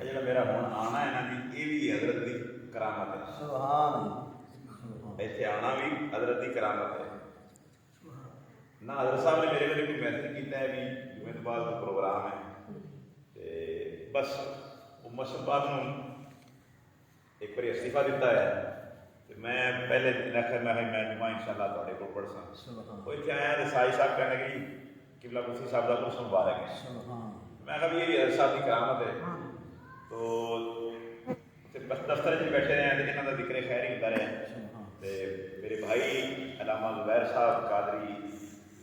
جڑا میرا ہوں آنا یہاں کی یہ بھی حضرت کی کرامت ہے. اتنے آنا بھی حضرت کی کرامت ہے. نہ حضرت صاحب نے میرے کو کوئی میسج کیا ہے بھی جمعے تو بعد پروگرام ہے بس مشرف پاک نے ایک بار استعفا دیتا ہے. میں پہلے آخر میں جمعہ ان شاء اللہ تے کو پڑھ سا وہ اتنے آیا تو سائی صاحب کہنے کہ قبلہ مفتی صاحب کا کچھ مبارک ہے. میں کہا بھی یہ حضرت صاحب کی کرامت ہے. تو دفتر بیٹھے رہے ہیں تو یہاں کا ذکر خیر ہی ہوتا رہا. میرے بھائی علامہ زبیر صاحب قادری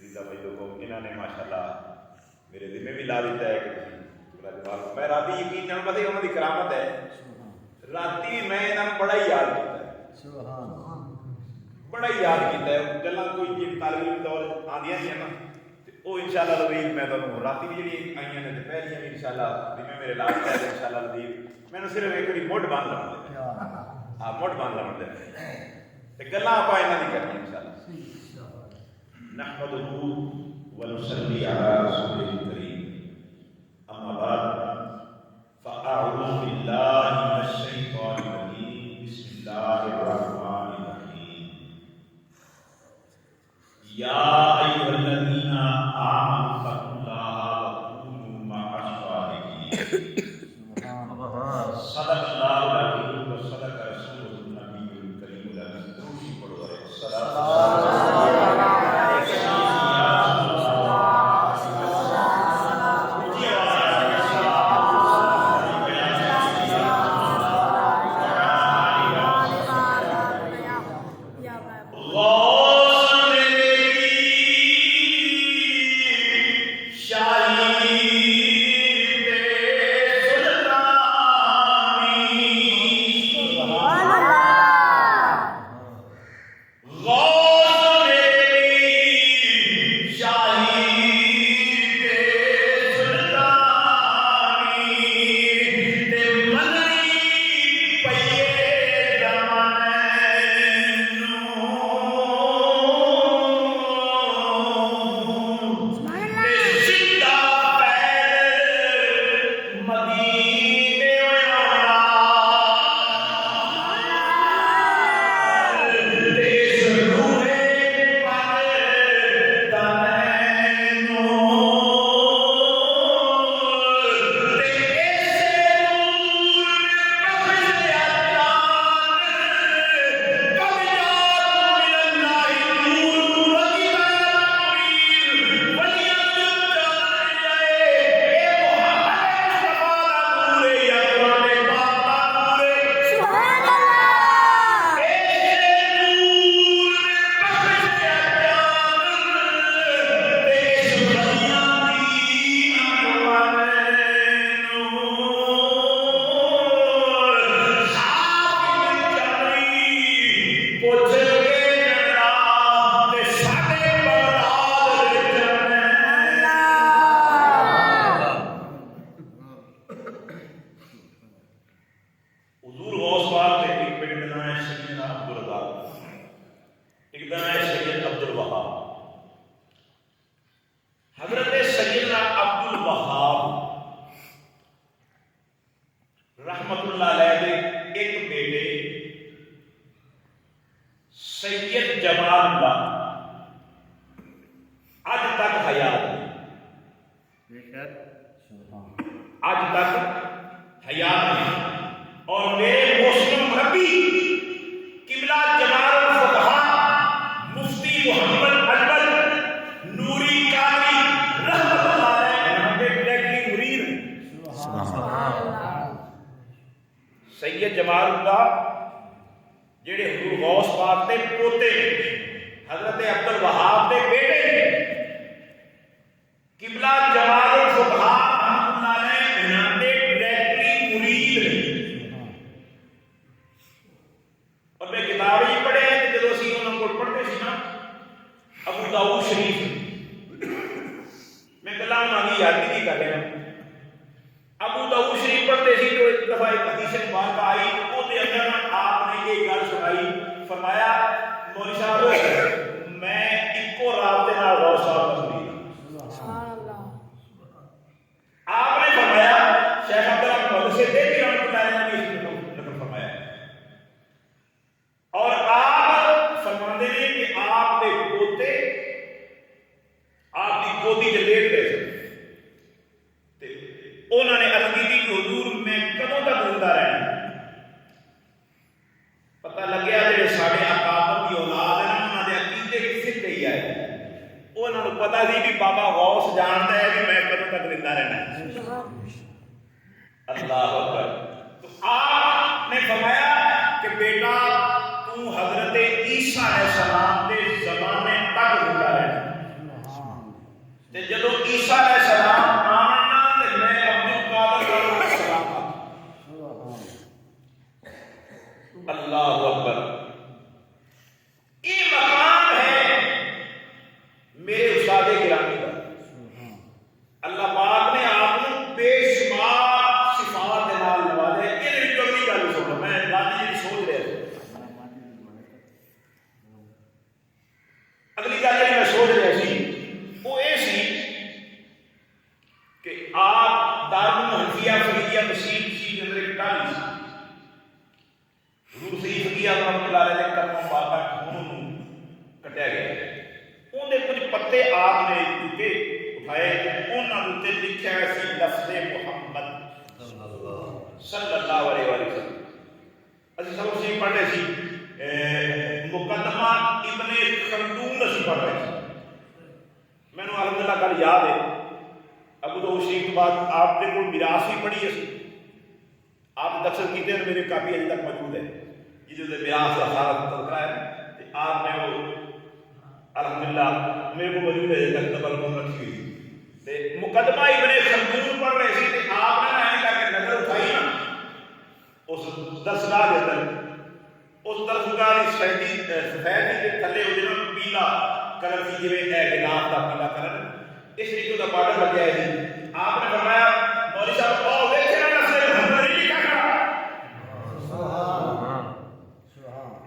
زندہ مجدو کو انہوں نے ماشاء اللہ میرے ذمہ بھی لا دیتا ہے کہ میں رات یقین جان پتہ انہوں کی کرامت ہے. رات میں انہوں بڑا ہی یاد کیا ہے بڑا ہی یاد کیا ہے. گلا کوئی جی تعلیم دور آدی سی نا وہ ان شاء اللہ لطیف میں تمہیں رات بھی جی آئی نے پہلے بھی ان شاء اللہ ذمہ میرے لا دیا ان شاء اللہ لطیف میں نے صرف ایک بڑی مڈ باندھ لاؤ ہاں مڈ باندھ لاؤ دے گلا آپ یہاں کی کرنی ان شاء اللہ. نحمده ونصلي على رسوله الكريم اما بعد فاعوذ بالله من الشيطان الرجيم بسم الله الرحمن الرحيم يا ايها الذين امنوا اتقوا الله وكونوا مع الصادقين صدق الله العظيم وصدق رسوله النبي الكريم الامين. روشی پڑھو الصلاۃ سید جمال اللہ جڑے حضور غوث پاک دے پوتے حضرت عبد الوہاب دے بیٹے قبلہ جمال الفقہا رحمۃ اللہ علیہ انہاں دے ڈائریکٹلی مرید نے. اور میں کتاب ہی پڑھے ہیں کہ جدوں اسی انہاں کو پڑھتے سی نا ابو داؤد شریف میں کلام مانگی یاد نہیں کر رہا. ابو داؤد شریف پڑھتے سی تو ایک دفعہ ایک حدیث مبارکہ آئی وہ دے اندر آپ نے یہ گل سنائی فرمایا مولوی صاحب میں ایکو رات دے نال غوث صاحب مسلم سبحان اللہ. آپ نے فرمایا شیخ عبد الرحمن سے دیکھ رحمت نے نقل فرمایا اور آپ فرماتے ہیں کہ آپ کے پوتے آپ کی گودی چ لیٹ گئے تھے انہوں نے عرض کی کہ حضور میں کدوں تک زندہ رہنا پتہ لگیا کہ سارے اکابر کی اولاد ہے انہوں نے عقیدے کسی سے ہی آئے انہوں نے پتا سی کہ بابا غوث جانتا ہے کہ میں کدوں تک زندہ رہنا ہے اللہ اکبر تو آپ نے فرمایا کہ بیٹا تو حضرت عیسیٰ علیہ السلام کے زمانے تک زندہ رہنا تے جدو عیسیٰ علیہ السلام آنا تے میں عبد القادر علیہ السلام اللہ اکبر یہ مقام ہے میرے استاد گرامی کا اللہ پاک نے آپ کو بے شمار صفات کے نال نوازا ہے یہ جو اگلی گل سنو میں دادی جی سوچ رہا اگلی گل جی میں سوچ رہا سی وہ یہ سی کہ آپ دارالحنفیہ فریدیہ مسیح کے اندر ایک ٹالی سی حضور سید فقیہ رحمۃ اللہ علیہ نے کرم مبارک انہوں کٹیا گیا انہیں کچھ پتے آپ نے چکے اٹھائے انہوں نے لکھا سی لفظ محمد صلی اللہ علیہ وسلم اسی سب سے پڑھ رہے سی مقدمہ ابن خلدون اسی پڑھ رہے سی میں نے الحمدللہ گل یاد ہے ابو تو شریف کے بعد آپ نے کوئی میراث ہی پڑھی ہے آپ دکشن کیتے ہیں میرے کافی ابھی تک موجود ہے یہ جو میراث کا سارا تذکرہ ہے آپ نے وہ الحمدللہ میرے کو موجود ہے تک تبرک رکھی ہوئی مقدمہ ابن خلدون پڑھ رہے سی آپ نے نہیں کر کے نظر اٹھائی نا اس درسگاہ کے اندر اس درسگاہ کی سفید کے تھلے وہ جو پیلا کلر کی جی گلاف کا پیلا کلر اس طریقے کا بارڈر لگ گیا ہے آپ نے فرمایا مولوی صاحب او دیکھے نا لفظ محمد نہیں لکھا کھڑا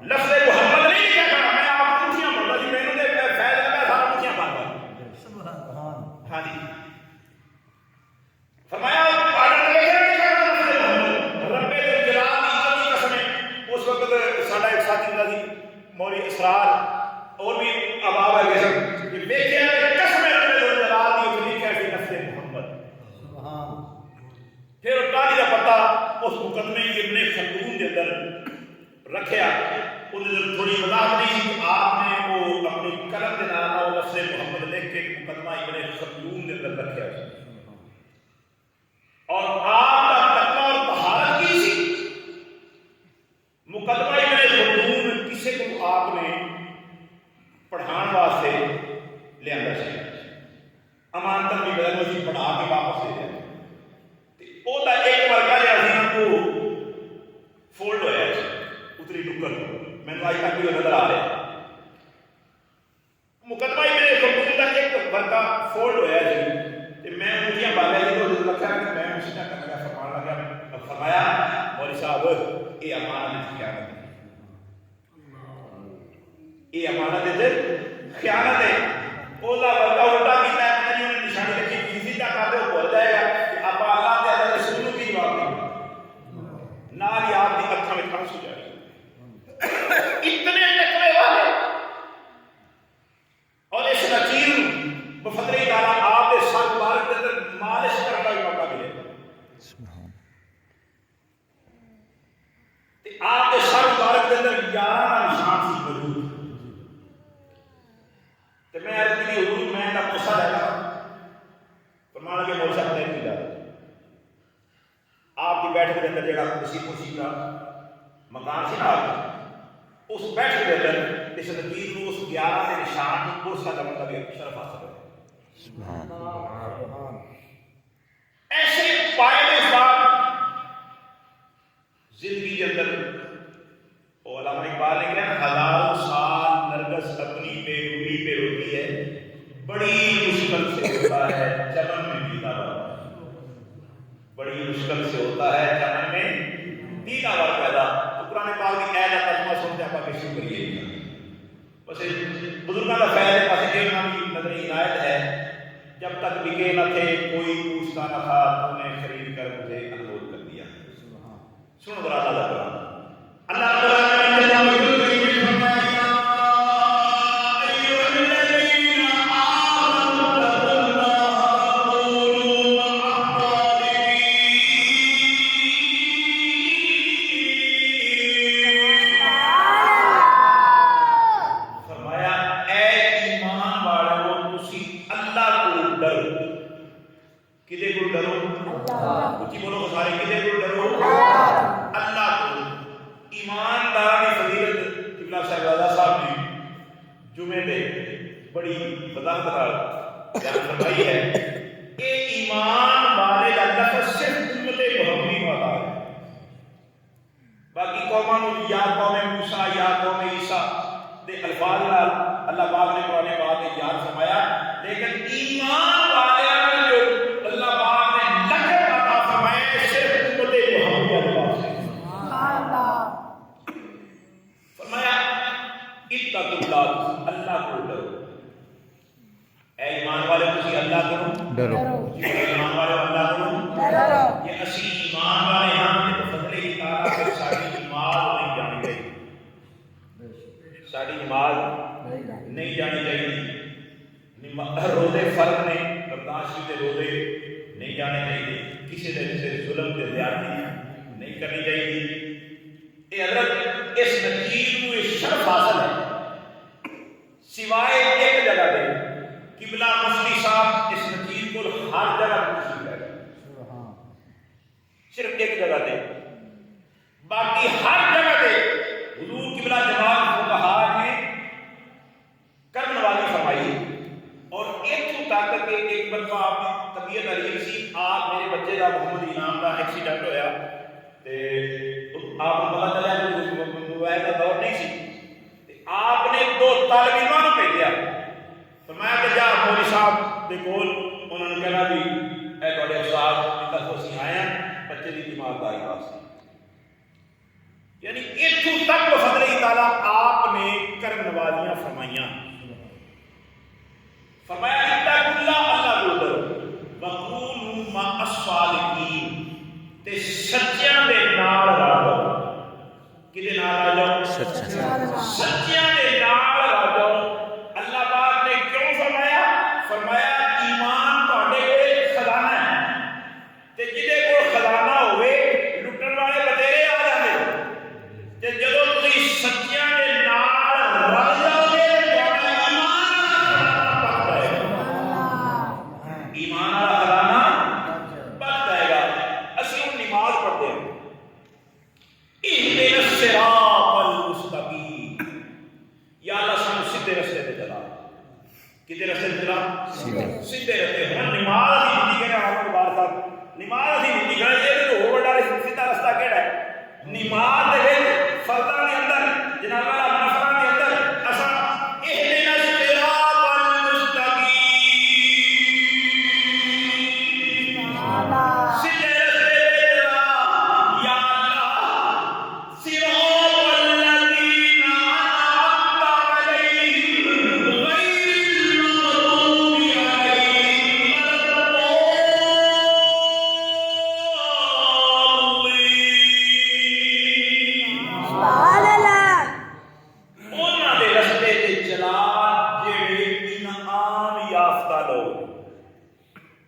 لفظ محمد نہیں لکھا کھڑا میں آپ کو پوچھیاں پڑھتا جی میں نے فیض لگا سارا پوچھیاں پڑھتا ہاں جی فرمایا بارڈر دیکھے نا لکھا کھڑا لفظ محمد رب الجلال کی قسم ہے اس وقت ساڈا ایک ساتھی ہوندا سی مولوی اسرار اور بھی اباب ہے کہ دیکھے قسم پھر ٹالی کا پتا اس مقدمے ابن خلدون کے اندر رکھیا ان تھوڑی وضاحت نہیں کہ آپ نے وہ اپنی قلم کے نام لفظ محمد لکھ کے مقدمہ ابن خلدون کے اندر رکھیا اور آپ کا تقویٰ اور طہارت کی سی مقدمہ ابن خلدون کسی کو آپ نے پڑھان واسطے لے آندا سی امانتن بھی بدل میں پڑھا کے واپس لے جائے وہ ایک ورگا جہاں کو فولڈ ہوا اتری نکل میں نے آج تک بھی نظر آ رہا مقدمہ ہی میرے خلدون کا ایک ورگا فولڈ ہوا جی میں مجھے بالا جی کو رکھا کہ میں اسی طرح کرنے کا فرمان لگا فرمایا مولوی صاحب یہ امانت خیانت ہے یہ امانت خیانت ہے اولا ورگا الٹا کیتا ہے میں نے انہیں نشانی رکھی کسی طرح کر دے وہ بھول جائے گا کہ آپ اللہ کے اللہ رسول کی جواب دیں نال ہی آپ کی اکھاں میں کھانس ہو جائے اتنے ٹکرے والے اور اس نچیر بفضل تعالیٰ آپ کے سر مبارک کے اندر مالش کرنے کا موقع ملے آپ کے سر مبارک کے اندر 11 نشان سی موجود تو میں عرض کی حضور میں نہ پوچھا رہا فرمانا کہ مولوی صاحب نہیں ملا آپ کی بیٹھک کے اندر جگہ نصیب خوشی کا مکان سی نا آپ اس بیٹھک کے اندر اس نبی کو اس 11 کے نشان کو پرسا کرنے کا بھی شرف حاصل ہے ایسے پائے ساتھ زندگی کے اندر علماء اقبال نے کہا ہزاروں سال نرگس اپنی بے روی پہ روتی ہے بڑی مشکل سے ہوتا ہے چمن میں پیلا بار بڑی مشکل سے ہوتا ہے چمن میں پیلا بار پیدا تو قرآن پاک کی آیت کا ترجمہ سنتے ہیں آپ شروع کریے بس بزرگوں کا خیال ہے پاس ایک نام کی نظری عنایت ہے جب تک بکے نہ تھے کوئی پوچھتا نہ تھا تو نے خرید کر مجھے انمول کر دیا کدے کو ڈرو اللہ کو ایماندار کی فضیلت قبلہ صاحبزادہ صاحب نے جمعے میں بڑی وضاحت نال بیان فرمائی ہے کہ ایمان والے کا لفظ صرف امت محمدی والا ہے باقی قوموں یا قوم موسیٰ یا قوم عیسیٰ دے الفاظ نال اللہ پاک نے قرآن پاک میں یاد فرمایا لیکن ایمان والے جو اللہ پاک نے لقب عطا فرمایا صرف امت محمدی والا فرمایا اتقوا اللہ اللہ کو ڈرو اے ایمان والے تسی اللہ کو ڈرو ایمان والے اللہ کو ڈرو یہ اسی ایمان والے ہاں تے فضل تعالی سے ساری مال نہیں جانی چاہیے ساری مال نہیں جانی چاہیے روزے فرض نے برداشت کے روزے نہیں جانے چاہیے کسی نے ظلم تے زیادتی نہیں کرنی چاہیے اے حضرت اس نچیر کو شرف حاصل ہے سوائے ایک جگہ دے قبلہ مفتی صاحب اس نچیر کو ہر جگہ تشریف لے گئے صرف ایک جگہ دے باقی ہر جگہ دے حضور قبلہ جماعت فقہا نے کرن والی فرمائی اور اتوں تک کہ ایک مرتبہ آپ کی طبیعت علیل سی آپ میرے بچے کا محمد انعام کا ایکسیڈنٹ ہویا تے آپ کو پتا چلیا موبائل کا دور نہیں سی آپ نے 2 طالب علموں کو بھیجا فرمایا کہ جا مولوی صاحب دے کول انہوں نے کہا بھی اے تھوڑے استاد جتنا تو اسی آئے ہیں بچے کی ایمانداری واسطے یعنی اتوں تک فضل تعالیٰ آپ نے کرم نوازیاں فرمائیاں فرمایا اتقوا اللہ اللہ کو ڈرو وکونوا مع الصادقین تے سچیاں دے نال رہو کدے نال رہو سچیاں دے نال رہو اللہ پاک نے کیوں فرمایا فرمایا ایمان تہاڈے کول خزانہ ہے تے جدے کول خزانہ ہوئے لٹن والے بتیرے آ جاندے تے جدوں تسی سچیاں دے نال رل جاؤ گے تہاڈا ایمان والا خزانہ بچ جائے گا اسی ہن نماز پڑھتے ہیں اہدنا الصراط المستقیم یا اللہ سانو سیدھے رستے تے چلا کدے رستے تے چلا سیدھے رستے ہن نماز دی زندگی کرے آپ کو بار صاحب نماز دی زندگی کرے یہ تو ہو بڑا سیدھا رستہ کیڑا ہے نماز دے وچ فرضاں دے اندر جناب والا نفلاں دے اندر اساں اہدنا الصراط المستقیم سیدھے رستے تے چلا یا اللہ صراط الذین انعمت علیہم غیر المغضوب علیہم انہاں دے رستے تے چلا جڑے انعام یافتہ لوگ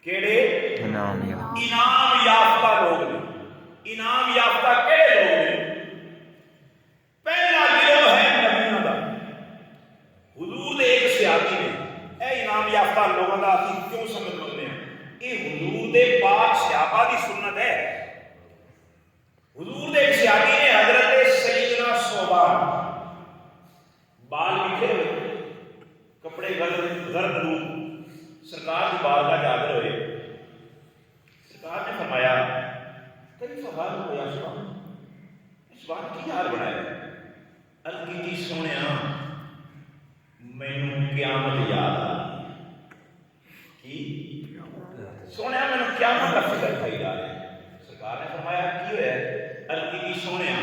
کیڑے انعام یافتہ لوگ نے انعام یافتہ کیڑے لوگ نے پہلا گروہ ہے نبیوں دا حضور دے ایک صحابی نے اے انعام یافتہ لوگوں دا اسی کیوں سمجھ مانتے ہیں یہ حضور دے پاک صحابہ دی سنت ہے حضور دے ایک صحابی نے حضرت سیدنا صوبان بال بکھرے ہوئے کپڑے گرد لوگ سرکار کی بارگاہ جا کر ہوئے سرکار نے فرمایا کئی سوال ہو یا سبحان کی حال بنایا عرض کی سونیا مینوں قیامت یاد آ کی سونیا مینوں قیامت کا فکر کھائی جا رہا ہے سرکار نے فرمایا کی ہوا ہے عرض کی سونیا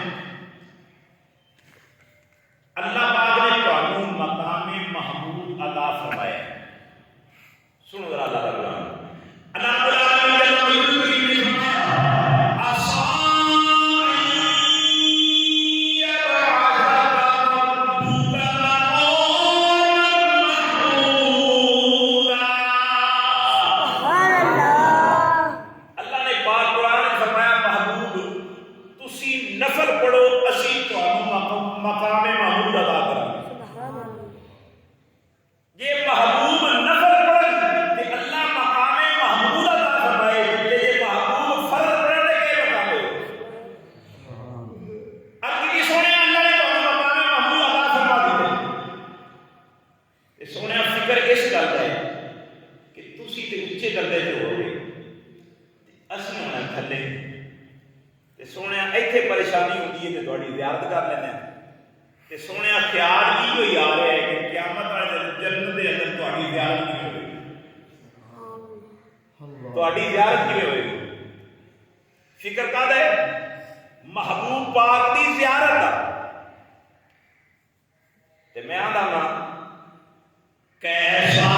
اللہ پاک نے تانوں مقام محمود عطا فرمایا سنو ذرا اللہ کا کلام اللہ رب العالمین جل مجدہ نے فرمایا نفل پڑھو سونے اتنے پریشانی ہوتی ہے کہ تھوڑی زیارت کر لینا تے سونے خیال یہ آ رہا ہے کہ قیامت والے دن جنت دے اندر تھوڑی زیارت کیویں ہوئے گی تھوڑی زیارت کیویں ہوئے گی فکر کر ہے محبوب پاک دی زیارت دا تے میں آندا نا کیسا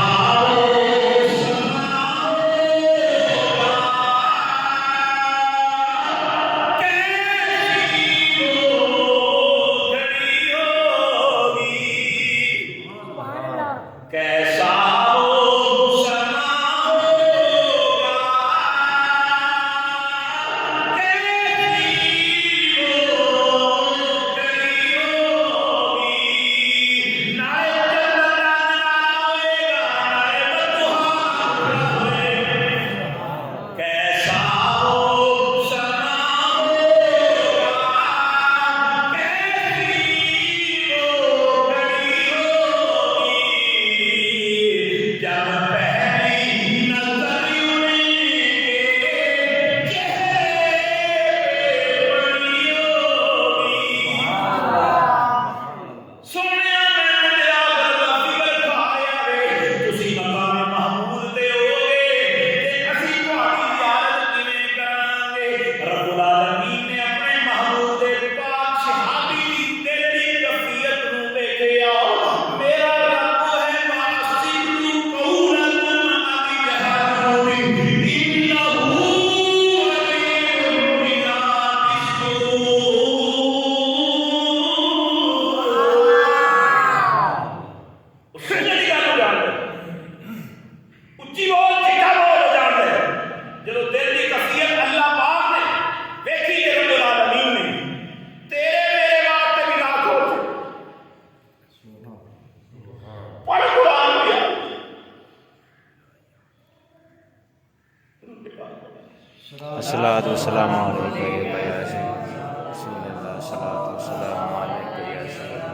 الصلاۃ والسلام علیکہ یا رسول اللہ الصلاۃ والسلام علیکہ یا رسول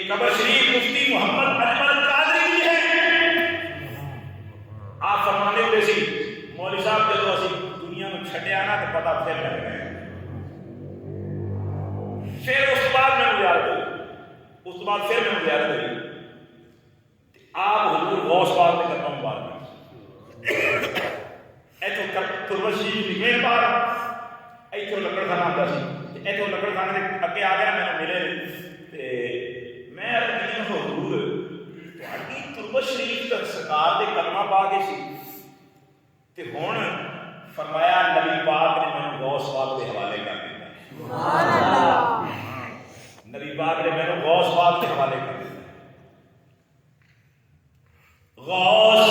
یہ قبر شریف مفتی محمد اجمل قادری جی ہے. آپ فرمانے ہوئے سی مولوی صاحب جدو اسی دنیا میں چھڈیا نا تو پتا پھر لگ گیا. پھر اس بعد میں زیارت ہوئی، اس بعد پھر میں زیارت ہوئی. آپ حضور غوث پاک نے کرنا مبارک ایتھوں تربت شریف نکلے پار ایتھوں لکڑ خانہ آتا سی. ایتھوں لکڑ خانے کے اگے آ گیا میں ملے تے میں حضور تہاڈی تربت شریف تک سرکار دے کلمہ پا کے سی تے ہن فرمایا نبی پاک نے مینوں غوث پاک دے حوالے کر دتا. سبحان اللہ. نبی پاک نے مینوں غوث پاک دے حوالے کر دتا. غوث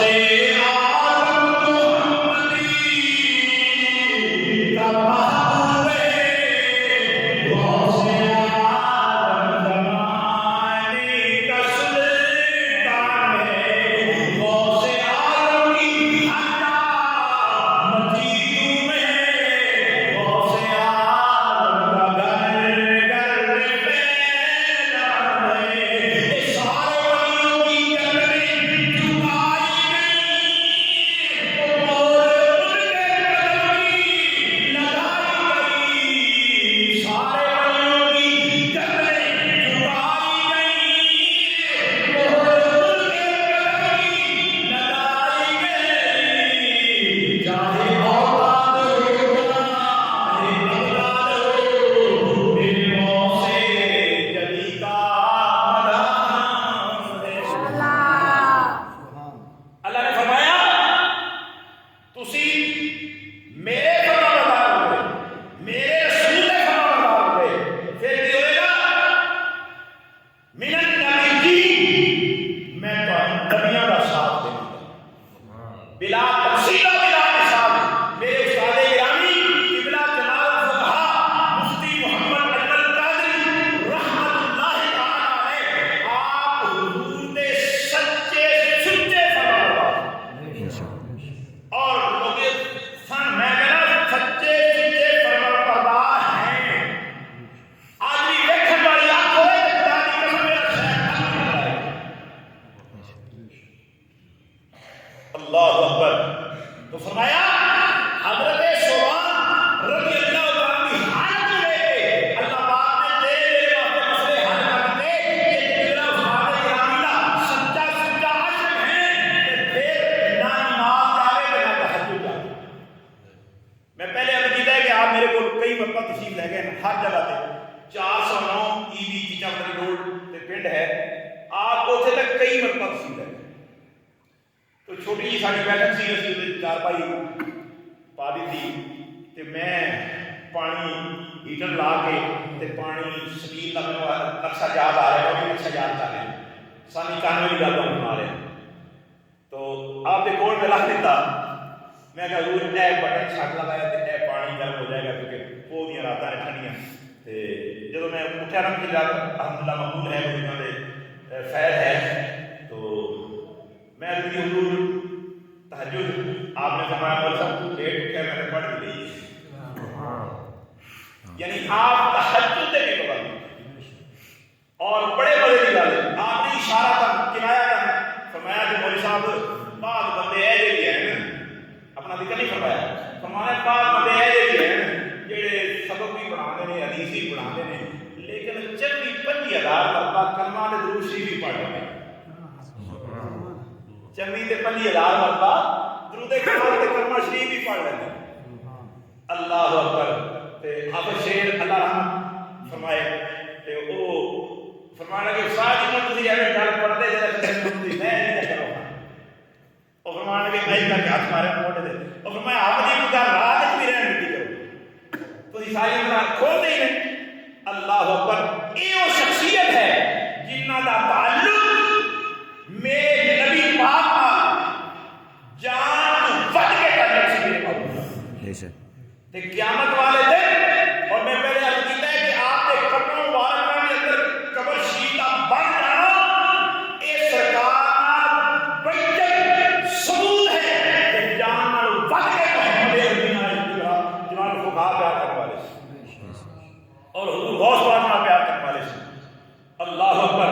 اللہ اکبر.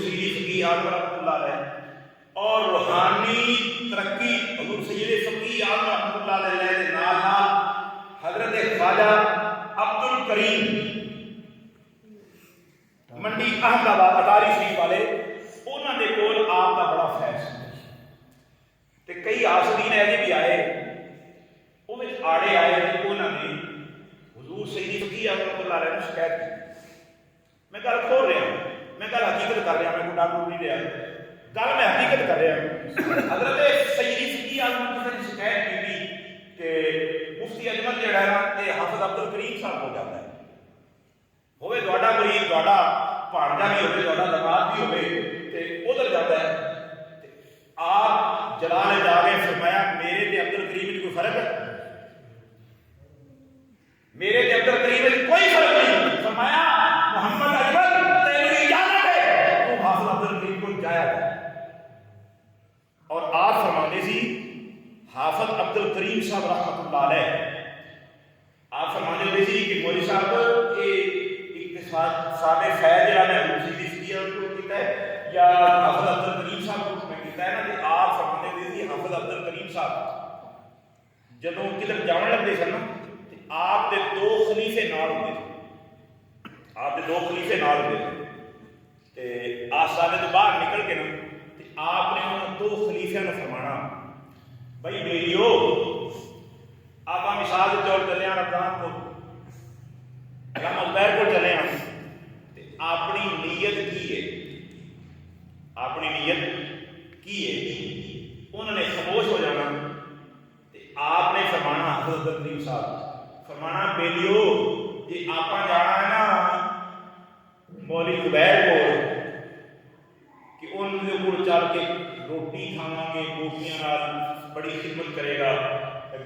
سیدی فقی اعظم رحمۃ اللہ علیہ اور روحانی ترقی حضور سید فقی اعظم رحمۃ اللہ علیہ کے نال نال حضرت خواجہ عبد الکریم منڈی احمد آباد اٹاری شریف والے انہوں نے کول آپ کا بڑا فیض تے کئی آسدین ایسے بھی آئے وہ آڑے آئے تو انہوں نے حضور سید فقی اعظم اللہ علیہ نے شکایت کی میں گل کھول رہا ہوں میں گل حقیقت کر رہا میں کوئی ڈاکو نہیں رہا گل میں حقیقت کر رہا ہوں حضرت سید فقی اعظم کسی نے شکایت کی کہ مفتی اجمل جڑا ہے نا یہ حافظ عبد الکریم صاحب ہو جاتا ہے ہوئے تہاڈا مرید تہاڈا بھانجا بھی ہوئے تہاڈا دماد بھی ہوئے تے ادھر جاتا ہے آپ جلال جا کے فرمایا میرے تے عبد الکریم میں کوئی فرق ہے میرے تے عبد الکریم میں کوئی فرق نہیں فرمایا محمد اجمل تیری اجازت ہے تو حافظ عبد الکریم کو جایا اور آپ فرماتے سی حافظ عبد الکریم صاحب رحمۃ اللہ علیہ آپ فرمانے ہوئے سی کہ مولوی صاحب صاحب فیض جڑا میں حضور سید فقی کو کیتا ہے یا حافظ عبد الکریم صاحب کو میں کیتا ہے نا کہ آپ فرمانے ہوئے سی حافظ عبد الکریم صاحب جدوں کدھر جاون لگے سن نا تے آپ دے دو خلیفے نال ہوندے سن آپ دے دو خلیفے نال ہوندے سن تے آستانے تو باہر نکل کے نا تے آپ نے ان دو خلیفیاں نوں فرمانا بھائی بیلیو آپ مثال کے طور چلے رمضان کو علامہ زبیر کو چلے اپنی نیت کی ہے اپنی نیت کی ہے انہوں نے خاموش ہو جانا آپ نے فرمانا حضرت الکریم صاحب فرمانا بیلیو یہ آپ جانا ہے نا مولوی زبیر کو کہ ان کو چل کے روٹی کھاواں گے روٹیاں بڑی خدمت کرے گا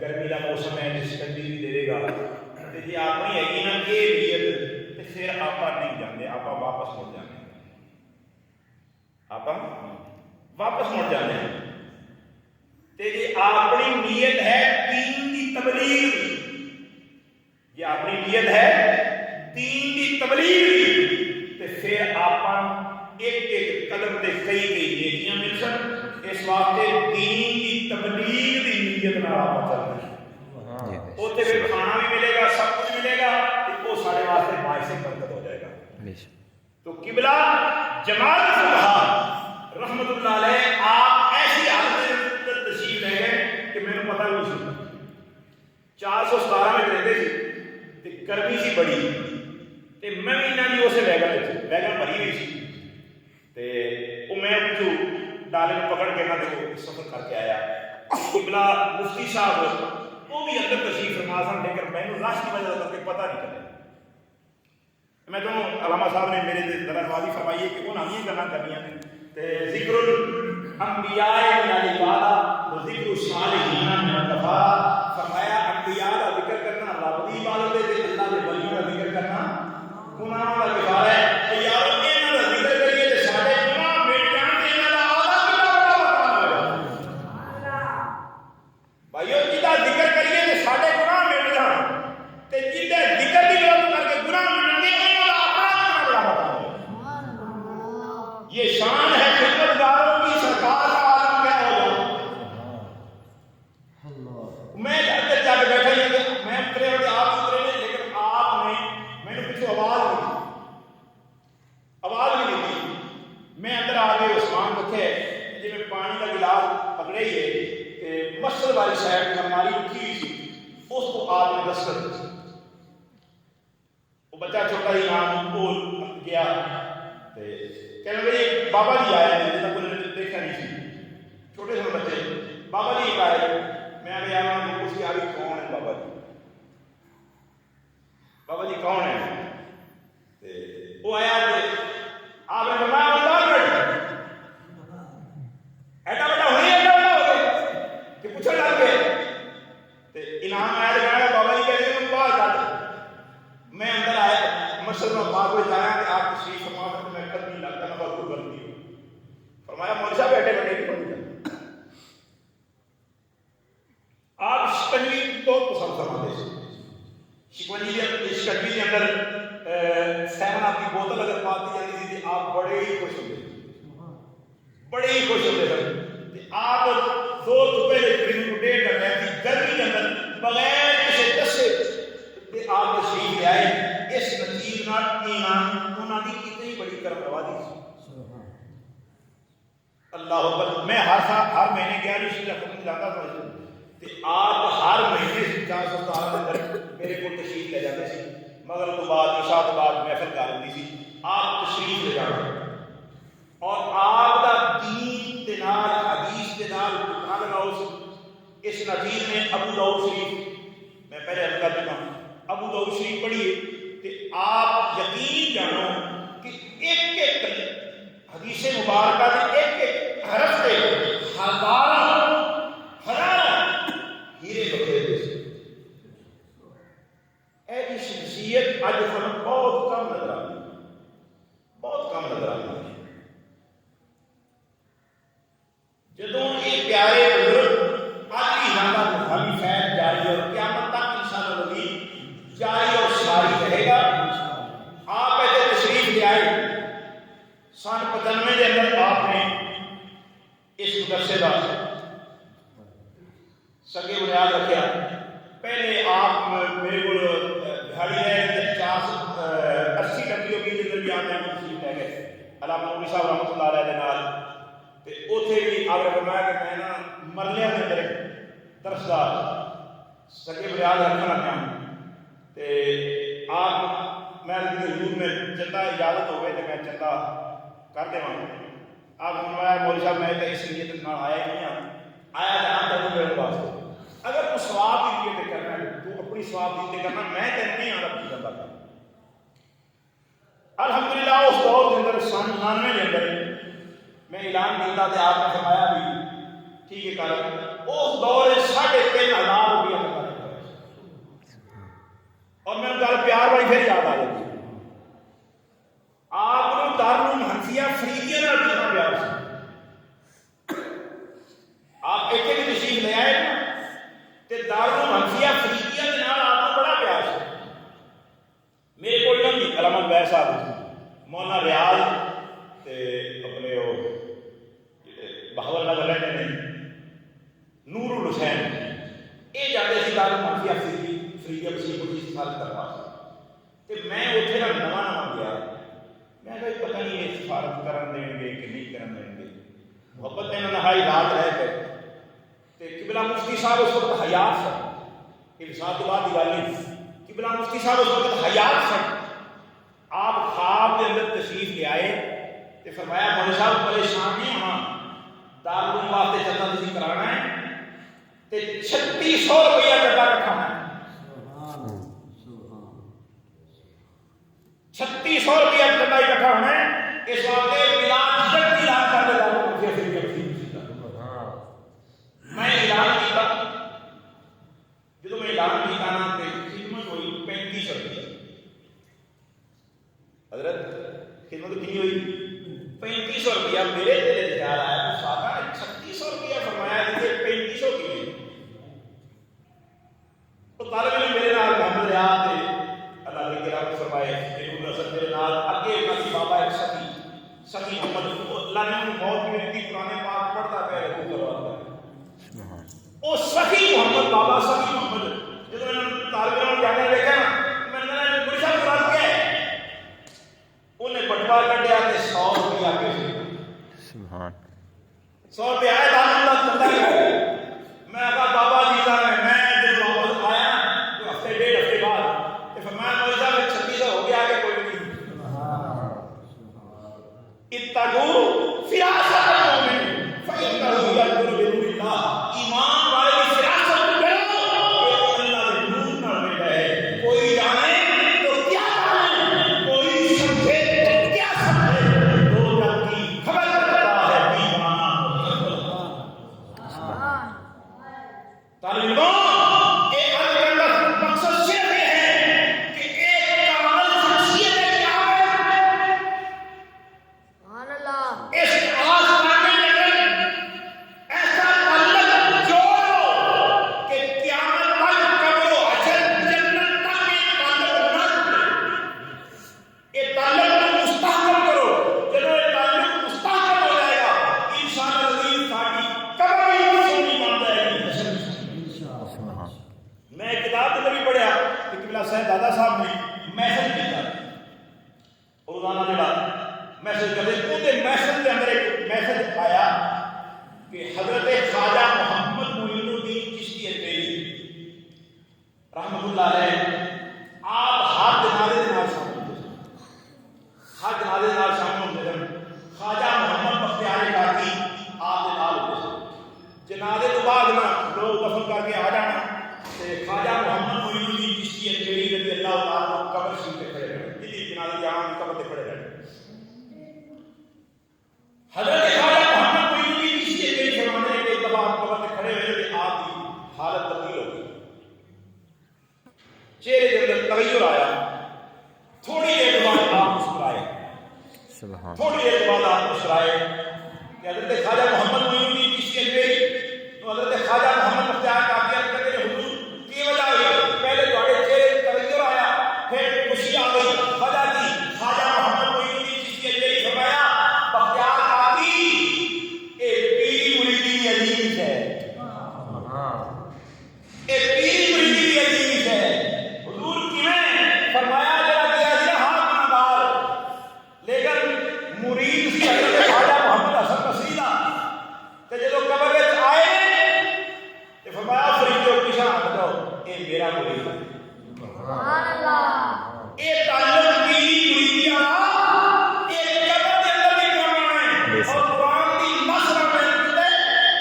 گرمی کا موسم ہے ٹھنڈی بھی دے گا جی اپنی ہے نا یہ نیت تو پھر آپ نہیں جانے آپ واپس مڑ جانے آپ واپس مڑ جانے جی اپنی نیت ہے دین کی تبلیغ یہ اپنی نیت ہے دین کی تبلیغ تو پھر آپ ایک ایک قدم تے کئی کئی نیکیاں مل سن اس واسطے دین کی تبلیغ کی نیت نال آپ چلنا اتنے پھر کھانا بھی ملے گا سب کچھ ملے گا وہ سارے واسطے باعث برکت ہو جائے گا تو قبلہ جمال فقہا رحمۃ اللہ علیہ آپ ایسی حالت میں تشریف لے گئے کہ میرے پتہ نہیں چلتا 417 میں رہتے تھے گرمی سی بڑی تے میں بھی انہاں دی اسے ویگن بھری ہوئی سی تے وہ میں پچھو ڈالے میں پکڑ کے نہ دیکھو سفر کر کے آیا قبلہ مفتی صاحب وہ بھی اندر تشریف فرما سن لیکن میں رش کی وجہ کر کے پتہ نہیں چلے میں تو علامہ صاحب نے میرے ذرا نوازی فرمائی ہے کہ انہوں نے یہ گلاں کرنیاں نے تے ذکر الانبیاء من العبادہ و ذکر الصالحین من الکفارہ فرمایا انبیاء کا ذکر کرنا رب کی عبادت ہے اللہ کے ولیوں کا ذکر کرنا گناہوں کا کفارہ ہے یار انہاں دا ذکر کریے تے سارے گناہ مٹ جان تے انہاں دا اعلیٰ کتنا بڑا مقام ہوگا بھائیو جدا ذکر کریے تے سارے گناہ مٹ جان تے جدا ذکر دی لوگ کر کے گناہ مٹ گے انہاں دا اپنا کتنا بڑا مقام ہوگا یہ شان ہے خدمتگاروں کی سرکار کا عالم کیا ہوگا میں اندر جا کے بیٹھا ہی میں اترے اور آپ اترے نہیں لیکن آپ نے میں نے کچھ آواز نہیں دی میں اندر آ گئے عثمان رکھے جی میں پانی کا گلاس پکڑے ہی ہے کہ مسجد والی سائڈ ہماری رکھی ہوئی تھی اس کو آپ نے دستخط دی وہ بچہ چھوٹا ہی نام بول گیا کہنے لگے بابا جی آئے ہیں جیسا کوئی نے دیکھا نہیں سی چھوٹے سے بچے بابا جی ایک آئے میں گیا وہاں اس کی آگے کون ہے بابا جی کون ہے وہ آیا آپ نے فرمایا ایڈا بڑا ہوئی ایڈا بڑا ہو گئے کہ پوچھنے لگ گئے انعام آیا لگایا بابا جی کہتے ہیں باہر کر میں اندر آیا مسجد میں باہر کوئی جایا کہ آپ تشریف فرما کر میں کر نہیں لگتا میں بہت غلطی ہو فرمایا مولوی صاحب بیٹھے بیٹھے نہیں پڑھ آپ شکنجی بہت پسند فرماتے ہیں شکنجی کے اندر سیون آپ کی بوتل اگر پا بڑے ہی خوش ہوتے سن. آپ 2 روپے تقریباً 1.5 گھنٹے کی گرمی کے اندر بغیر کسی دسے آپ تشریف لے آئے. اس نتیجے انہوں نے کتنی بڑی کرم نوازی تھی. اللہ اکبر. میں ہر مہینے 11ویں شریف ختم جاتا تھا تے آپ ہر مہینے 417 اندر میرے کو تشریف لے جاتے تھے. مغرب تو بعد عشاء تو بعد محفل کر ہوتی تھی. آپ تشریف لے جاتے اور آپ کا دین کے نال حدیث کے نال اس نتیجے میں ابو داؤد شریف میں پہلے عرض کر چکا ہوں. ابو داؤد شریف پڑھیے کہ آپ یقین جانو کہ ایک ایک حدیث مبارکہ کے ایک ایک حرف پہ ہزاروں ہیرے بکھرے ہوئے تھے. ایسی شخصیت اج ہمیں بہت کم نظر آتی ہے, بہت کم نظر آتی ہے. جدوں یہ پیارے بزرگ آج بھی زیادہ مذہبی فیض جاری اور قیامت تک انشاءاللہ العزیز جاری اور ساری رہے گا. آپ ایسے تشریف لے آئے. سن 95 کے اندر آپ نے اس مدرسے کا سگے بنیاد رکھا. پہلے آپ میرے کو دہاڑی ہے 480 ٹکریوں کی اندر بھی آپ نے تشریف لے گئے علامہ مولوی صاحب رحمۃ اللہ علیہ کے نال. تے اوتھے بھی آپ نے فرمایا کہ میں نا مرلیاں کے اندر درسدار سگے بنیاد رکھنا لگا. تے آپ میں حضور میں چندہ اجازت ہوئے تو میں چندہ کر دے. آپ نے فرمایا مولوی صاحب میں تو اس نیت نال آیا نہیں ہوں, آیا جہاں تک میرے واسطے اگر کوئی ثواب کی نیت کرنا ہے تو اپنی ثواب کی نیت کرنا, میں تو نہیں آ رہا چندہ کرنا. الحمدللہ اس دور کے اندر سن 99 کے اندر میں اعلان کیا تو آپ نے فرمایا بھی ٹھیک ہے کر. اس دور 3,500 روپیہ اور میں گل پیار والی پھر یاد آ جاتی. آپ کو دارالعلوم حنفیہ فریدیہ نال کتنا پیار سی. آپ ایک بھی تشریف لے آئے نا تے دارالعلوم حنفیہ فریدیہ کے نال آپ کو بڑا پیار سی. میرے کو نہیں علامہ بیگ صاحب مولانا ریاض تے اپنے وہ بہاول نگر رہتے ہیں نور الحسین یہ جاتے سی دارالعلوم حنفیہ فریدیہ بسی کو جس سال کروا تے میں اتنے نہ نواں گیا. میں کہ پتہ نہیں یہ سفارت کرن دیں گے کہ نہیں کرن دیں گے. محبت میں نہائی رات رہ گئے تے قبلہ مفتی صاحب اس وقت حیات سن. ارشاد تو بعد دیوالی قبلہ مفتی صاحب اس وقت حیات سن. آپ خواب کے اندر تشریف لے آئے تے فرمایا مولوی صاحب پریشان نہیں ہونا, دارالعلوم واسطے چندہ تسی کرانا ہے تے 3600 روپیہ چندہ رکھنا ہے. 3600 روپیہ چندہ اکٹھا ہونا ہے. اس واسطے بلا جھجک اعلان کر دے دارالعلوم میں اعلان کیا. جب میں اعلان کیا نا تے خدمت ہوئی 3500 روپیہ. حضرت خدمت کتنی ہوئی 3500 روپیہ. میرے دل خیال آیا تو صاحب نے 3600 روپیہ فرمایا کہ 3500 کی تو طالب علم میرے نال محمد ریاض تے اللہ کے کرام فرمائے کہ نظر میرے نال اگے کسی بابا ایک سخی محمد اللہ نے بہت میری قرآن پاک پڑھتا پہ رکھو کرواتا ہے. وہ سخی محمد بابا سخی محمد جب میں نے طالب علم جانے دیکھا نا میں نے بڑی سا قرآن کیا ہے انہیں بٹوا کٹیا تے 100 روپیہ پیسے سبحان 100 روپیہ آیا دارالعلوم کا چندہ ہے. میں کہا بابا جی کا میں جب واپس آیا تو ہفتے 1.5 ہفتے بعد تو فرمایا مولوی صاحب 3600 ہو گیا کہ کوئی نہیں. اتقوا فراست المؤمن فإنه ينظر بنور اللہ. ایمان والے کی فراست کو ڈرو کہ اللہ کے نور نال بیٹھا ہے. کوئی جانے تو کیا جانے, کوئی سمجھے تو کیا سمجھے, دو جگ کی خبر رکھتا ہے دیوانہ. طالب علموں ایک عرض کا مقصد صرف یہ ہے کہ ایک کامل شخصیت ہے. کیا ہے محسوس کرتے اندر محسوس کے اندر ایک میسج آیا کہ حضرت خواجہ محمد معین الدین چشتی اجمیری رحمۃ اللہ علیہ آپ ہر جنازے کے نال شامل ہوتے سن، ہر جنازے کے نال شامل ہوتے سن. خواجہ محمد بختیار کاکی آپ کے نال ہوتے سن. جنازے تو بعد نا لوگ دفن کر کے آ جانا تے خواجہ محمد معین الدین چشتی اجمیری رضی اللہ تعالیٰ عنہ قبر شریف تے کھڑے رہے، جی جنازے جہاں قبر تے کھڑے رہے. حضرت خواجہ محمد معین الدین چشتی اجمیری فرماتے ہیں کہ ایک دفعہ آپ قبر تے کھڑے ہوئے کہ آپ کی حالت تبدیل ہو گئی، چہرے کے اندر تغیر آیا. تھوڑی دیر بعد آپ مسکرائے، سبحان تھوڑی دیر بعد آپ مسکرائے کہ حضرت خواجہ محمد معین الدین چشتی اجمیری تو حضرت خواجہ محمد بختیار کاکی کہتے ہیں حضور کی وجہ ہوئی؟ پہلے تھوڑے چہرے تغیر آیا، پھر خوشی آ گئی، وجہ کی؟ خواجہ محمد معین الدین چشتی اجمیری فرمایا بختیار کاکی ایک پیری مریدی کی عزیز ہے، ایک پیری مریدی کی عزیز ہے. حضور کیویں؟ فرمایا جڑا گیا سی ہاں گناہگار لیکن مرید سی حضرت خواجہ محمد حسن بصری دا تے جدوں قبر وچ آئے تے فرمایا فریدو پیچھے ہٹ جاؤ، اے میرا مرید ہے. سبحان اللہ. اے تعلق پیری مریدی والا اے قبر دے اندر بھی کرنا ہے اور قرآن دی نصر میں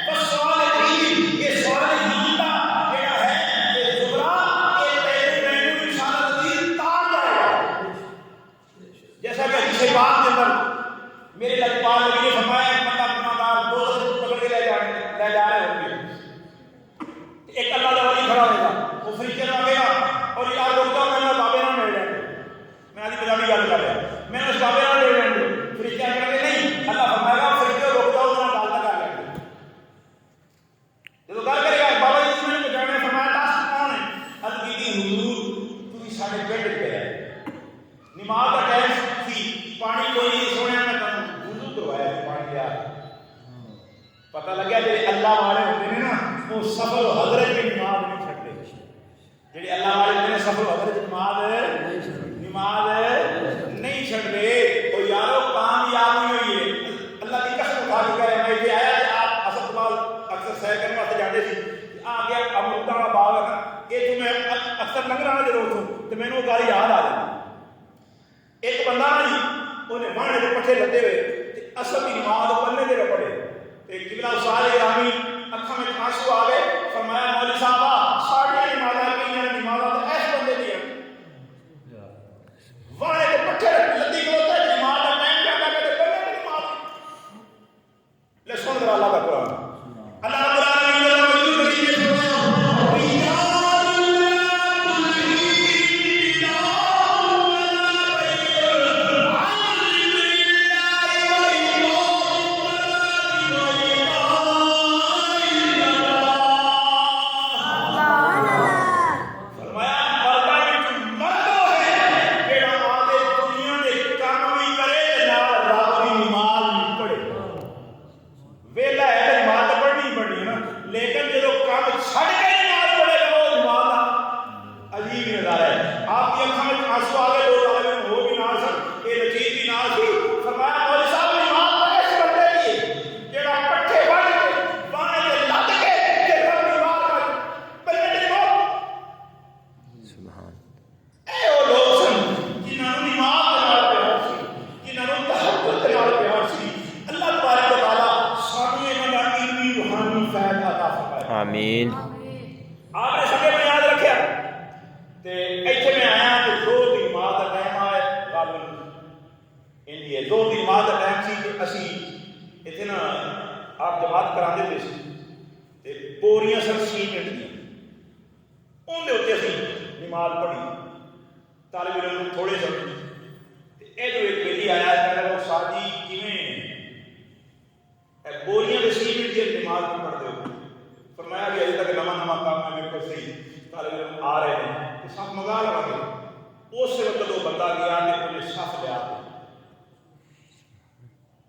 بس سوال علم، یہ سوال علم دا جڑا ہے یہ زبرا یہ تیرے مینوں رسالت دی تاج ہے. جیسا کہ حدیث پاک کے اندر میرے لجپال نبی نے فرمایا ایک بندہ گناہگار دوزخ کو پکڑ کے لے جا رہے ہوں گے، ایک اللہ کا ولی کھڑا ہوگا، وہ فرشتے نہ آئے گا اور یار روکتا ہوں میں بابے نہ مل جائیں گے. میں آدھی پنجابی گل کر رہا، میں اس بابے نہ مل جائیں گے. فرشتے آ کر کے نہیں، اللہ فرمائے گا فرشتے روکتا ہوں میں گل کر لیں گے. جب گل کرے گا بابا جی نے مجھے فرمایا دس کون ہے؟ اد کی حضور تھی سارے پنڈ گیا نماز کا ٹائم سی، پانی کوئی نہیں سونے میں تم وضو کروایا پانی دیا. پتہ لگیا جی اللہ والے ہوتے ہیں نا وہ سفر و حضرت کی نماز نہیں چھڈتے. جی اللہ والے ہوتے ہیں سفر و حضرت کی نماز نہیں چھڈتے. وہ یارو کامیاب نہیں ہوئی ہے. اللہ کی قسم اٹھا کے کہہ رہے میں یہ آیا کہ آپ اصل بعد اکثر سیر کرنے واسطے جاتے سی آ گیا امروداں والا باغ ہے نا یہ تو میں اکثر لنگ رہا جب اتوں تو مینوں وہ گل یاد آ جاتی. ایک بندہ جی انہیں بانے کے پٹھے لدے ہوئے اصل کی نماز پڑھنے دے پڑے قبلہ سارے گرامی اکھاں میں آنسو آ گئے. فرمایا مولوی صاحب ساڑھے نمازاں کئی نمازاں تو ایس بندے دی ہیں بانے کے پٹھے لدی کھلوتا ہے نماز کا ٹائم کیا کہتے پڑھنے کی نماز. لے سن ذرا اللہ کا قرآن. اللہ رب العالمین نے موجود کری ہے آمین. آپ نے سب نے یاد رکھا تے ایتھے میں آیا کہ دو دن بعد کا ٹائم آیا غالباً انڈیا دو دن بعد کا ٹائم سی کہ اسی ایتھے نا آپ جماعت کراندے پے سی تے پوریاں سن سیمنٹ دی اون دے اوتے اسی نماز پڑھی. طالب علم تھوڑے سن اے جو ایک بیلی آیا کہ وہ سادی کیویں اے بوریاں دے سیمنٹ دی نماز پڑھ دے. فرمایا کہ ابھی تک نواں کام ہے میرے کو صحیح طالب علم آ رہے ہیں کہ سب مزہ لگا گئے. اس وقت وہ بندہ گیا کہ انہیں صف لیا.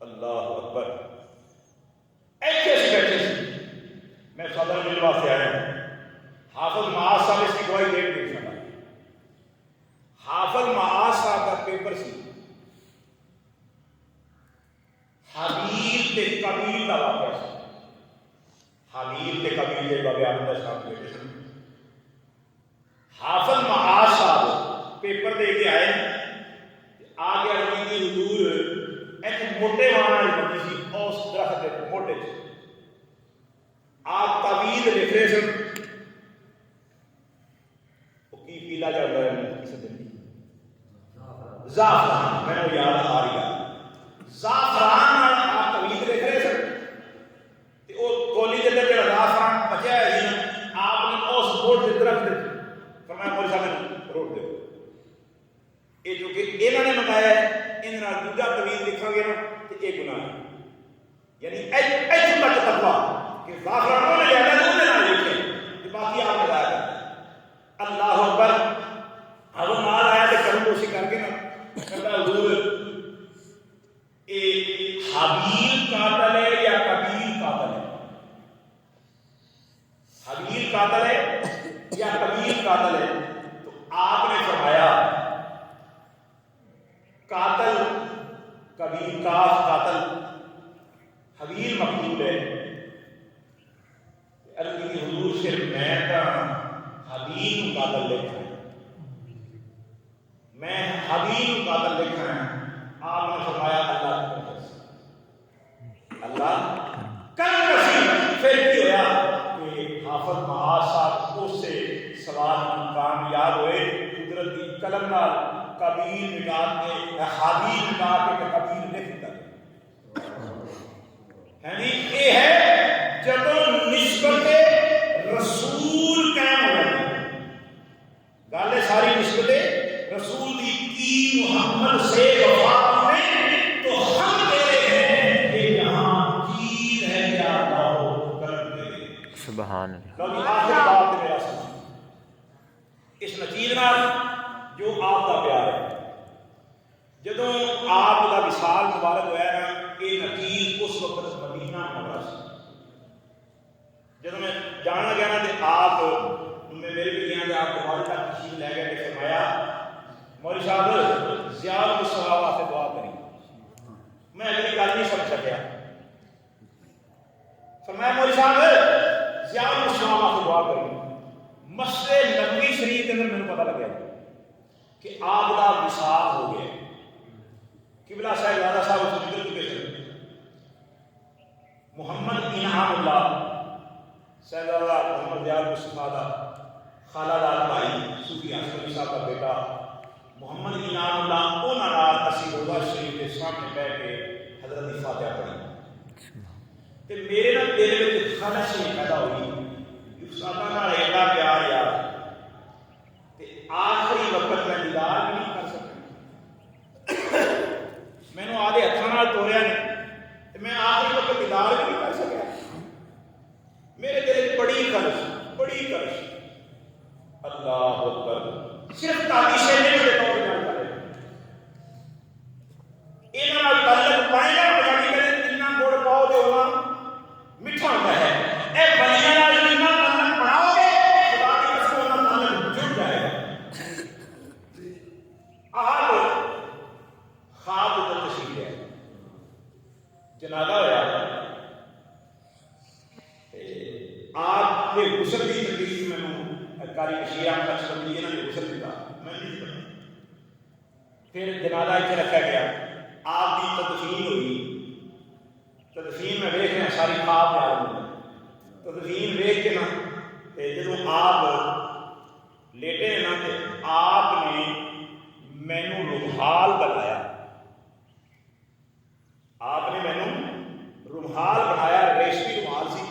اللہ اکبر. ایسے سے بیٹھے سے میں صدر مل واسطے آیا ہوں. حافظ معاذ صاحب اس کی گواہی دے دے سکتا. حافظ معاذ صاحب کا پیپر سی تے قابیل کا واقعہ سی. حابیل تے قابیل کے بابے آپ کا صاحب بیٹے سن. حافظ معاذ صاحب پیپر دے کے آئے آ گیا کہ حضور ایک موٹے وہاں والی بندی سی اس درخت کے موٹے سے آپ قابیل لکھ رہے سن. وہ کی پیلا چل رہا ہے کسی دن زعفران میں نے یاد آ رہی ہے زعفران آپ قابیل لکھ رہے سن. وہ کولی کے اندر جو زعفران بچا ہے آپ نے اس موٹ کے درخت فرمایا مولوی صاحب نے روک دو. یہ جو کہ انہوں نے منگایا ہے انہوں نے دوجا طویل لکھا گے نا تو یہ گناہ ہے. یعنی ایسے تک تقویٰ کہ زعفران نے لیا میں نے نہ لکھے کہ باقی آپ لگایا گا. اللہ اکبر. اب مال آیا تو کرم کوشش کر کے نا کہتا حضور یہ حابیل قاتل ہے یا قابیل قاتل ہے؟ حابیل قاتل ہے یا قابیل قاتل ہے؟ تو آپ نے فرمایا قاتل قابیل کاف قاتل حابیل مقتول ہے. عرض کی حضور صرف میں حابیل قاتل لکھا ہے میں حابیل قاتل لکھا ہے. آپ نے فرمایا اللہ کل کسی پھر کی ہوا کہ حافظ معاذ صاحب اس سے سوال کامیاب ہوئے. قدرت کی قلم نال قابیل نکال کے حابیل نکال کے قابیل لکھ دیتا یعنی یہ ہے جب نسبت رسول قائم ہو جائے. گل ساری نسبت رسول کی محمد سے وفا میں تو ہم تیرے ہیں کہ یہاں چیز ہے کیا لاؤ کرم دے. سبحان اللہ. کبھی آخر بات میرا سمجھ اس نچیز نال جو آپ کا پیار ہے جدوں آپ کا وصال مبارک ہوا نا یہ نچیز اس وقت مدینہ منورہ سے جدوں میں جانا گیا نا تو آپ میں میرے بھی گیا کہ آپ ہمارے تک تشریف لے گئے کہ فرمایا مولوی صاحب ضیاء المصطفیٰ واسطے دعا کری. میں اگلی گل نہیں سمجھ سکیا. فرمایا مولوی صاحب ضیاء المصطفیٰ واسطے دعا کری. مسجد نبوی شریف کے اندر مجھے پتہ لگا کہ آپ کا وصال ہو گیا. قبلہ صاحب زیادہ صاحب اس گزر چکے تھے. محمد انعام اللہ صاحب محمد ضیاء المصطفیٰ کا خالہ دار بھائی صوفی حسن صاحب کا بیٹا محمد انعام اللہ انہوں اسی روزہ شریف کے سامنے بیٹھ کے حضرت کی فاتحہ پڑھی. تے میرے نال دل وچ خواہش پیدا ہوئی استاداں نال ایڈا پیار یار تے آخری وقت میں دیدار بھی نہیں کر سکیا. مینوں آدھے ہتھاں نال توڑیا نے تے میں آخری وقت دیدار بھی نہیں کر سکیا. میرے دل وچ بڑی خواہش. اللہ اکبر. صرف تعلیش نے مجھے طور پر جانتا ہے انہاں نال تعلق پائے گا بجاتی کرے جتنا گڑ پاؤ گے اتنا میٹھا ہوتا ہے. اے بلیاں نال جتنا تعلق پڑھاؤ گے خدا کی قسم اتنا تعلق جڑ جائے گا. آج خواب ادھر تشریف ہے جنازہ ہوا آپ کے غسل کی تکلیف میں کاری بشیر احمد شبلی انہوں نے غسل دیتا میں نہیں پڑھا. پھر جنازہ اتنے رکھا گیا. آپ کی تدفین ہوئی. تدفین میں ویکھ رہے ہیں ساری خواب میں آ گئی. تدفین ویکھ کے نا جب آپ لیٹے ہیں نا تو آپ نے مینو رومحال بنایا. آپ نے مینو رومحال بنایا. ریشمی رومحال سی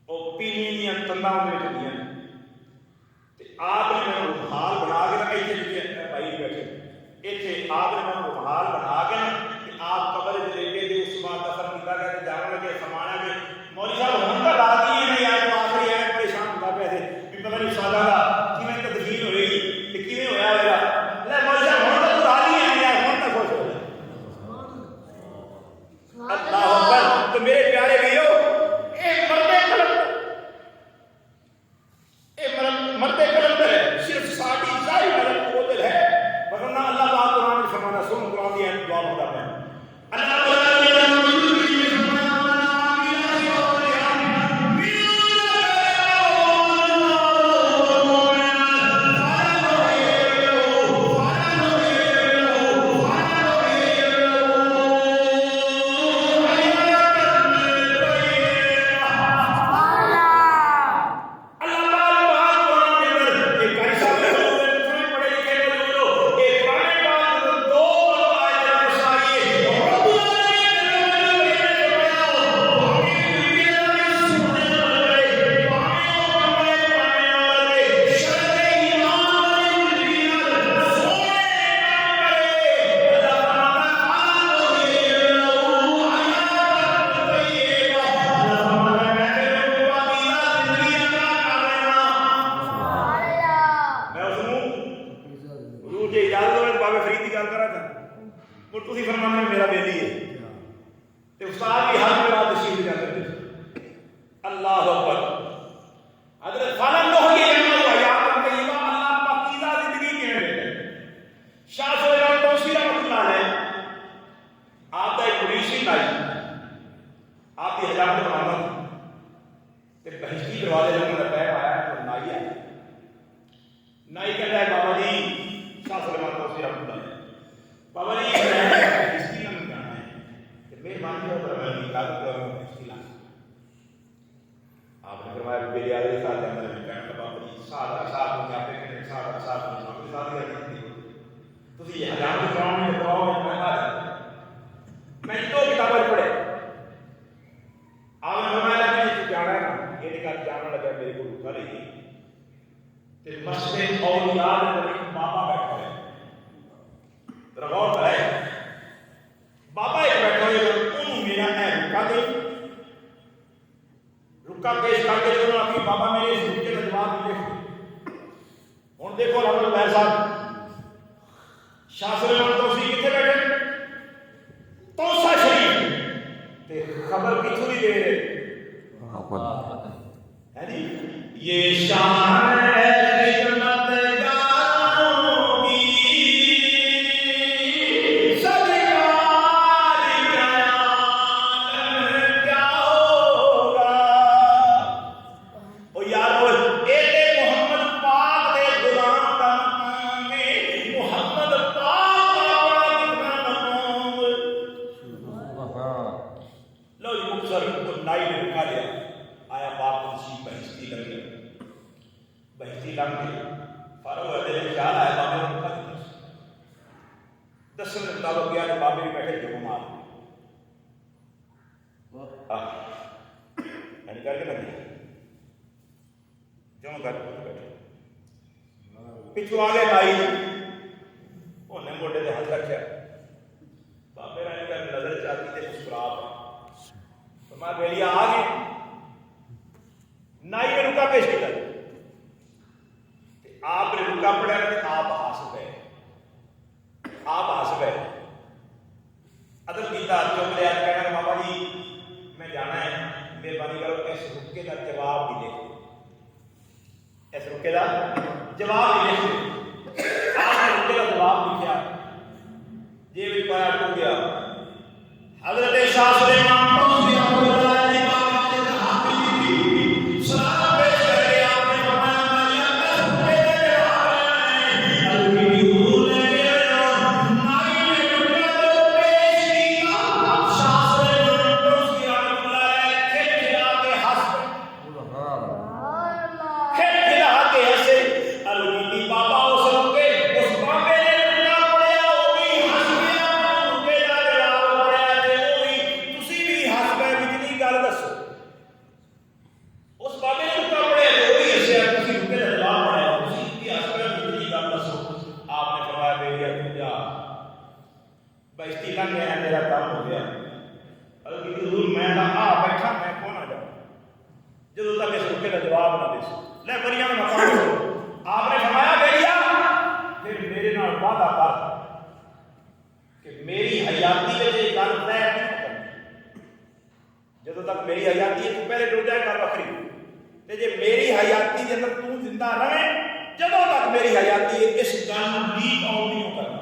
اور پیلی تنداں میں آپ نے مینو رومحال بنا کے اتنے بھائی بیٹھے اتنے آپ نے مینو رومحال مر تسی فرمانے میرا بیلی ہے تے استاد بھی ہر میرا تشریف جاتے تھے اللہ اکبر حضرت فالن نوح یہ جنگل حیات طیبہ اللہ پاکیزہ زندگی کے ہیں شاہ سلیمان توسی رحمۃ اللہ علیہ آپ کا ایک پولیسی لائی آپ کی حجامت بنانا تھا کہ بہشتی دروازے جب میرا پیر آیا تو نائی آیا نائی کہتا ہے بابا جی شاہ سلیمان توسی رحمۃ اللہ علیہ بابا جی بہشتی نام جانا ہے کہ مہربانی ہو کر میں اجازت کروں بہشتی لانا آپ نے فرمایا میری عادت ساتھ ہے میں نے کہا بابا جی ساتھ میں آپ کے ساتھ میں ساتھ کرتی تو یہ حجامت کراؤں میں دعاؤں میں آ جاتا میں نے دو کتابیں پڑھے آپ نے فرمایا کہ جانا ہے نا یہ نکال جانا لگا میرے کو رکا نہیں کہ مسجد اولیاء میں ایک بابا بیٹھا ہے غور کرے بابا ایک بیٹھا ہے انہوں میرا ہے رکا دے رکا پیش کر کے جو آپ کی بابا میرے اس رکے کا جواب دیکھو اور دیکھو رحمت اللہ صاحب شاہ سلیمان توسی کتنے بیٹھے توسا شریف تے خبر کی تھوڑی دے رہے ہے جی یہ شان ہے خدمت گاروں کی صدقار کیا ہوگا او یارو ایک محمد پاک دے غلام دا مقام ہے محمد پاک دا مقام لو یہ مختصر تو نائی نے رکھا لیا آیا باپ نشی بہشتی لگ گیا بہشتی لگ گئی فارغ ہوئے دل خیال آیا بابے نے رکھا دیا 10 منٹ مطابق گیا تو بابے بھی بیٹھے جو مار یعنی کر کے لگے جو کر کے بیٹھے پچھو آگے نائی انہیں موٹے دے ہاتھ رکھا بابے نے کہا نظر چاہتی تھے مسکراہٹ فرمایا بیلیا آ گئے نائی نے رکا پیش کیا آپ نے رکا پڑھا تو آپ ہنس گئے آپ ہنس گئے ادب کیتا چپ لیا کہنا کہ بابا جی میں جانا ہے مہربانی کرو اس رکے کا جواب بھی دیکھو اس رکے کا جواب بھی دیکھو آپ نے رکے کا جواب لکھا یہ بھی پایا ٹو گیا حضرت شاہ سلیمان توسی رحمۃ اللہ علیہ بہشتی لگ گیا میرا کام ہو گیا بلکہ حضور میں کہا بیٹھا میں کون آ جاؤں جدو تک اس رکے کا جواب نہ دے سو لے بڑیا میں مقام ہو آپ نے فرمایا بیٹیا پھر میرے نال وعدہ کر کہ میری حیاتی میں یہ گل طے نہیں کرنی جدو تک میری حیاتی ہے تو پہلے ٹر جائے گل وکری تے جے میری حیاتی کے اندر تو زندہ رہے جدو تک میری حیاتی ہے اس گل لیک آؤٹ نہیں کرنا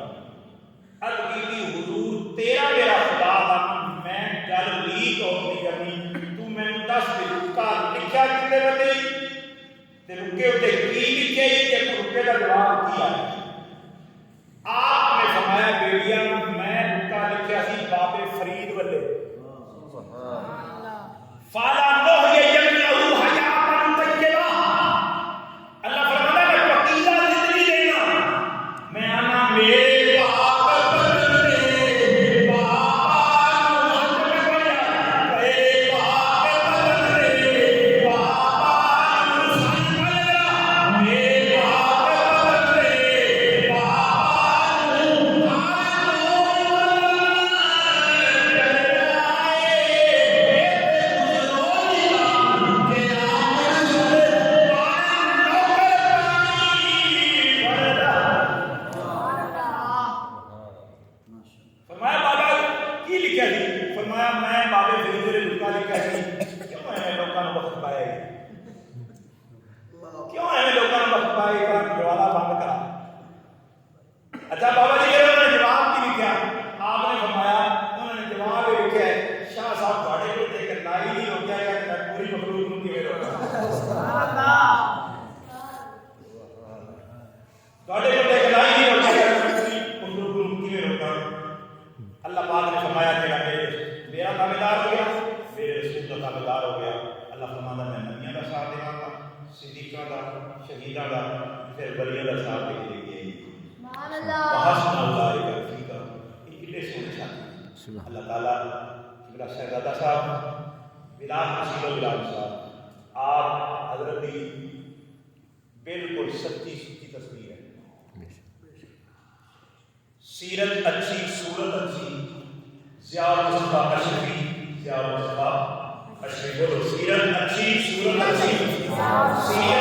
الگیتی حضور تیرا میرا خدا دا میں گل لیک آؤٹ نہیں کرنی تو میں 10 رکا لکھا کتنے بندے تے رکے اتنے کی لکھے کہ رکے کا جواب کیا آپ نے فرمایا بیٹیا میں رکا لکھا سی باب فرید والے فالا نوح یجمعہ حیاتا طیبہ اللہ فرماتا ہے پکیزہ زندگی دینا میں آنا میرے پاک لکھا سی فرمایا میں بابے فرید نے لکھا لکھا سی کیوں ایویں لوگوں کو وقت پایا کیوں ایویں لوگوں کو وقت پایا کرا جوالا بند کرا اچھا بابا جی انہوں نے جواب کی لکھا آپ نے فرمایا انہوں نے جواب یہ لکھا ہے شاہ صاحب تھوڑے کو دیکھ کے لائی نہیں ہو گیا کہ میں پوری مخلوق کو کیویں روکاں سبحان اللہ تھوڑے کو دیکھ لائی نہیں ہو گیا کہ میں پوری مخلوق کو کیویں روکاں اللہ پاک نے فرمایا کہ میرا تابعدار ہو گیا میرے رسول کا تابعدار ہو گیا اللہ فرماتا میں نبیوں کا ساتھ دے گا صدیقاں کا شہیداں کا پھر ولیاں کا ساتھ دے گے سبحان اللہ وحسن اولئک رفیقا یہ کتنے سونے ساتھی اللہ تعالیٰ قبلہ شہزادہ صاحب بلال حسین و بلال صاحب آپ حضرت کی بالکل سچی تصویر ہے سیرت اچھی صورت اچھی ضیاء مصطفیٰ اشرفی ضیاء مصطفیٰ اشرفی بولو سیرت اچھی صورت اچھی